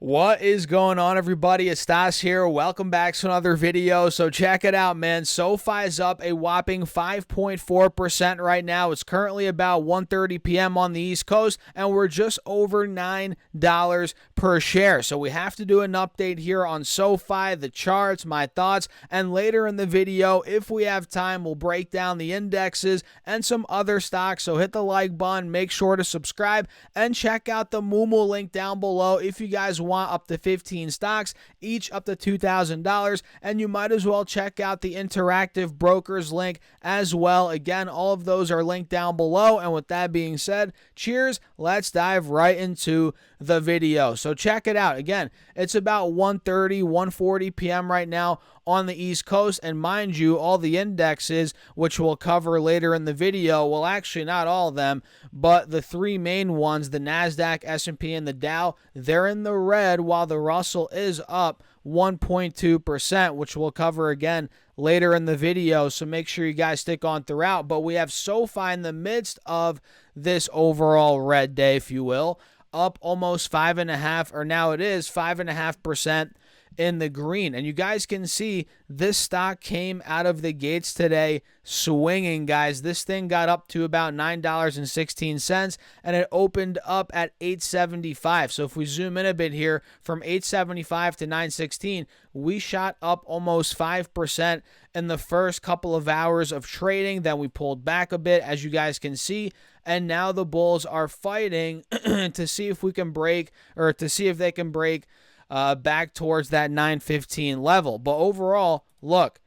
What is going on, everybody? It's Stas here. Welcome back to another video. So check it out, man. Sofi is up a whopping 5.4% right now. It's currently about 1:30 p.m. on the East Coast, and we're just over $9 per share. So we have to do an update here on Sofi, the charts, my thoughts, and later in the video, if we have time, we'll break down the indexes and some other stocks. So hit the like button, make sure to subscribe, and check out the Moomoo link down below if you guys want up to 15 stocks, each up to $2,000, and you might as well check out the Interactive Brokers link as well. Again, all of those are linked down below, and with that being said, cheers, let's dive right into the video. So check it out. Again, it's about 1:30, 1:40 p.m. right now on the East Coast, and mind you, all the indexes, which we'll cover later in the video, well, actually not all of them, but the three main ones, the NASDAQ, S&P, and the Dow, they're in the red, while the Russell is up 1.2%, which we'll cover again later in the video, so make sure you guys stick on throughout. But we have SoFi in the midst of this overall red day, if you will, up almost 5.5%, or now it is 5.5% in the green. And you guys can see this stock came out of the gates today swinging, guys. This thing got up to about $9.16, and it opened up at $8.75. So if we zoom in a bit here, from $8.75 to $9.16, we shot up almost 5% in the first couple of hours of trading. Then we pulled back a bit, as you guys can see, and now the bulls are fighting to see if we can break, or to see if they can break back towards that 915 level. But overall, look,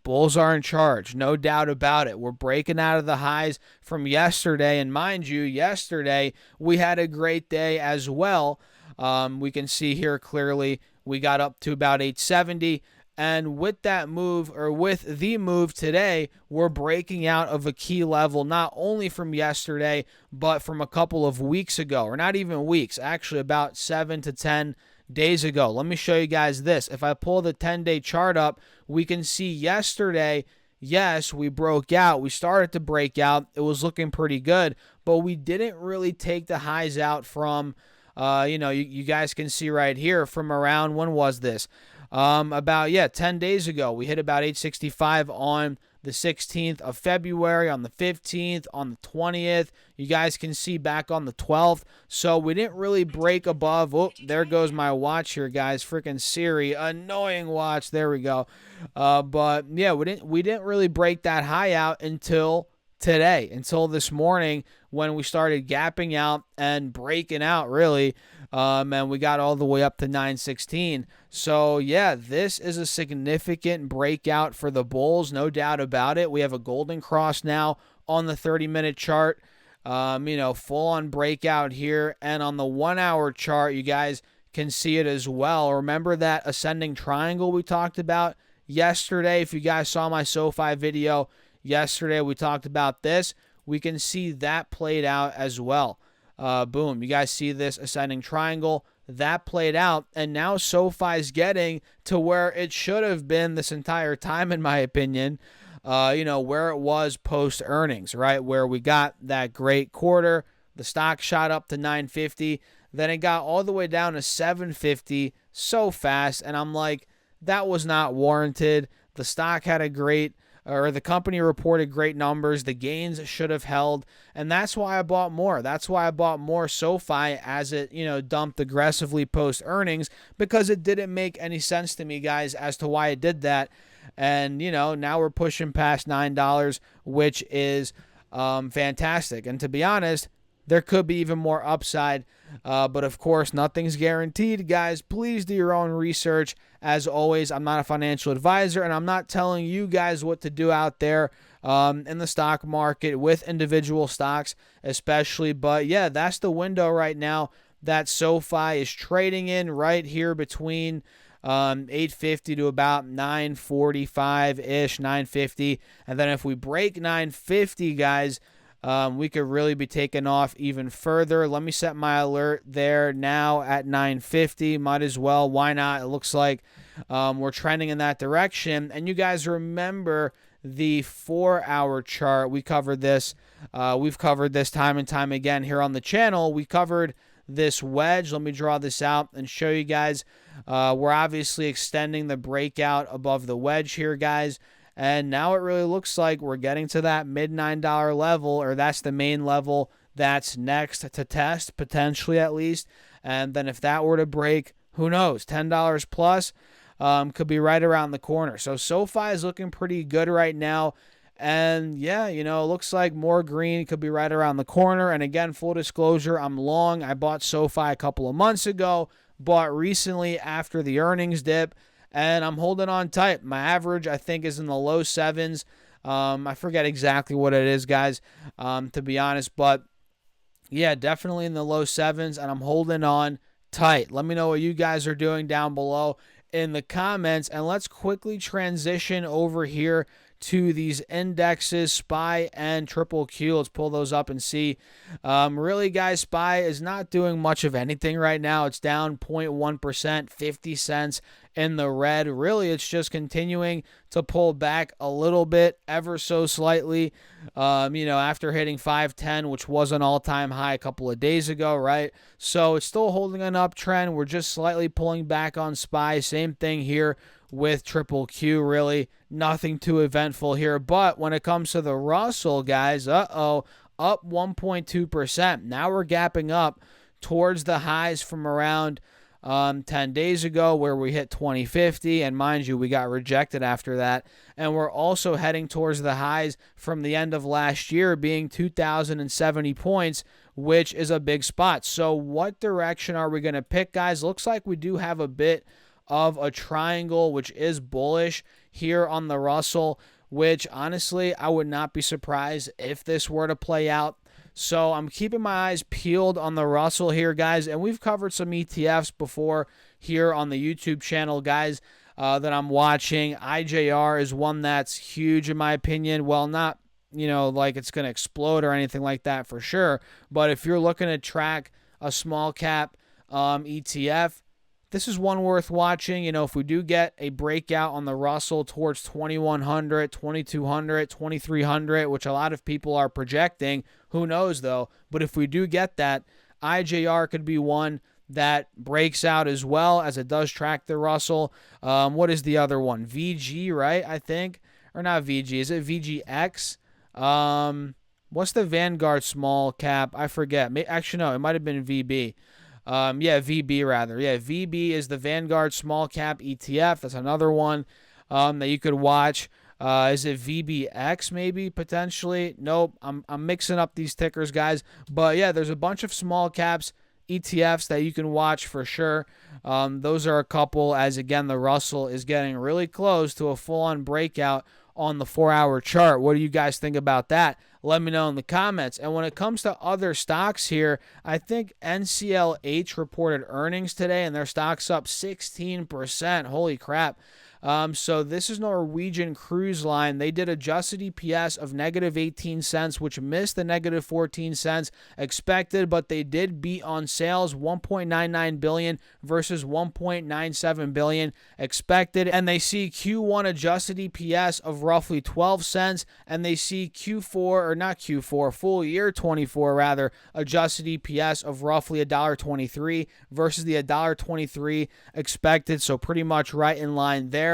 bulls are in charge, no doubt about it. We're breaking out of the highs from yesterday, and mind you, yesterday we had a great day as well. We can see here clearly we got up to about 870. And with that move, or with the move today, we're breaking out of a key level, not only from yesterday, but from a couple of weeks ago, or not even weeks, actually about 7 to 10 days ago. Let me show you guys this. If I pull the 10-day chart up, we can see yesterday, yes, we broke out. We started to break out. It was looking pretty good, but we didn't really take the highs out from, you guys can see right here from around, when was this? About 10 days ago. We hit about 865 on the 16th of February, on the 15th, on the 20th. You guys can see back on the 12th. So we didn't really break above. Oh, there goes my watch here, guys. Freaking Siri, annoying watch. There we go. But yeah, we didn't really break that high out until today, until this morning, when we started gapping out and breaking out, really. And we got all the way up to 916. So yeah, this is a significant breakout for the bulls, no doubt about it. We have a golden cross now on the 30-minute chart. Full on breakout here, and on the 1-hour chart, you guys can see it as well. Remember that ascending triangle we talked about yesterday? If you guys saw my SoFi video yesterday, we talked about this. We can see that played out as well. Boom, you guys see this ascending triangle that played out, and now SoFi's getting to where it should have been this entire time, in my opinion. Where it was post earnings, right? Where we got that great quarter, the stock shot up to 950, then it got all the way down to 750 so fast, and I'm like, that was not warranted. The stock had the company reported great numbers. The gains should have held, and that's why I bought more. That's why I bought more SoFi as it, dumped aggressively post earnings, because it didn't make any sense to me, guys, as to why it did that. And, now we're pushing past $9, which is fantastic. And to be honest, there could be even more upside. But of course, nothing's guaranteed, guys. Please do your own research. As always, I'm not a financial advisor, and I'm not telling you guys what to do out there in the stock market with individual stocks, especially. But yeah, that's the window right now that SoFi is trading in, right here between 850 to about 945-ish, 950. And then if we break 950, guys, we could really be taking off even further. Let me set my alert there now at 950. Might as well. Why not? It looks like we're trending in that direction. And you guys remember the 4-hour chart. We covered this. We've covered this time and time again here on the channel. We covered this wedge. Let me draw this out and show you guys. We're obviously extending the breakout above the wedge here, guys. And now it really looks like we're getting to that mid $9 level, or that's the main level that's next to test, potentially at least. And then if that were to break, who knows, $10 plus could be right around the corner. So SoFi is looking pretty good right now. And yeah, it looks like more green could be right around the corner. And again, full disclosure, I'm long. I bought SoFi a couple of months ago, bought recently after the earnings dip, and I'm holding on tight. My average, I think, is in the low sevens. I forget exactly what it is, guys, to be honest. But yeah, definitely in the low sevens, and I'm holding on tight. Let me know what you guys are doing down below in the comments, and let's quickly transition over here to these indexes, SPY and Triple Q. Let's pull those up and see. Really, guys, SPY is not doing much of anything right now. It's down 0.1%, 50 cents in the red. Really, it's just continuing to pull back a little bit, ever so slightly, after hitting 510, which was an all-time high a couple of days ago, right? So it's still holding an uptrend. We're just slightly pulling back on SPY. Same thing here with Triple Q. Really nothing too eventful here. But when it comes to the Russell, guys, up 1.2%. Now we're gapping up towards the highs from around 10 days ago, where we hit 2050, and mind you, we got rejected after that. And we're also heading towards the highs from the end of last year, being 2,070 points, which is a big spot. So what direction are we going to pick, guys? Looks like we do have a bit of a triangle, which is bullish here on the Russell, which honestly, I would not be surprised if this were to play out. So I'm keeping my eyes peeled on the Russell here, guys. And we've covered some ETFs before here on the YouTube channel, guys, that I'm watching. IJR is one that's huge in my opinion. Well, not, like it's going to explode or anything like that for sure. But if you're looking to track a small cap ETF, this is one worth watching. If we do get a breakout on the Russell towards 2,100, 2,200, 2,300, which a lot of people are projecting, who knows though. But if we do get that, IJR could be one that breaks out as well, as it does track the Russell. What is the other one? VG, right? I think. Or not VG. Is it VGX? What's the Vanguard small cap? I forget. Actually, no, it might have been VB. VB rather. Yeah, VB is the Vanguard small cap ETF. That's another one that you could watch. Is it VBX maybe potentially? Nope. I'm mixing up these tickers, guys. But yeah, there's a bunch of small caps ETFs that you can watch for sure. Those are a couple, as again the Russell is getting really close to a full-on breakout on the 4-hour chart. What do you guys think about that? Let me know in the comments. And when it comes to other stocks here, I think NCLH reported earnings today, and their stock's up 16%. Holy crap. So this is Norwegian Cruise Line. They did adjusted EPS of -18 cents, which missed the -14 cents expected, but they did beat on sales, $1.99 billion versus $1.97 billion expected. And they see Q1 adjusted EPS of roughly 12 cents, and they see full year 24 rather, adjusted EPS of roughly $1.23 versus the $1.23 expected. So pretty much right in line there.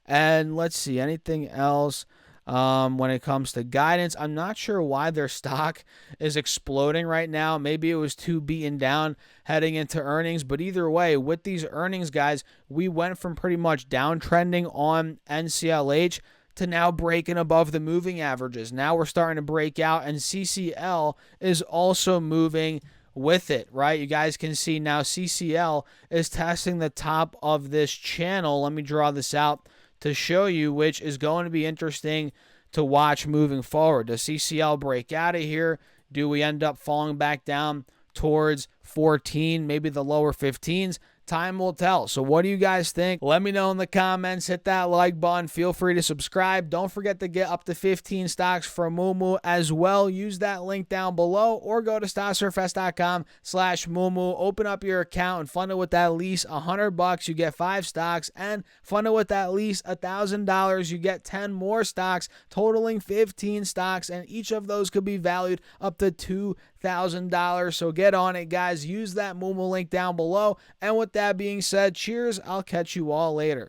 And let's see, anything else when it comes to guidance? I'm not sure why their stock is exploding right now. Maybe it was too beaten down heading into earnings. But either way, with these earnings, guys, we went from pretty much downtrending on NCLH to now breaking above the moving averages. Now we're starting to break out, and CCL is also moving with it, right? You guys can see now CCL is testing the top of this channel. Let me draw this out to show you, which is going to be interesting to watch moving forward. Does CCL break out of here? Do we end up falling back down towards 14, maybe the lower 15s? Time will tell. So what do you guys think? Let me know in the comments. Hit that like button. Feel free to subscribe. Don't forget to get up to 15 stocks from Moomoo as well. Use that link down below, or go to stocksurfest.com/Moomoo. Open up your account and fund it with at least $100. You get 5 stocks, and fund it with at least $1,000. You get 10 more stocks, totaling 15 stocks, and each of those could be valued up to $2,000. $1,000. So get on it, guys. Use that Moomoo link down below. And with that being said, cheers. I'll catch you all later.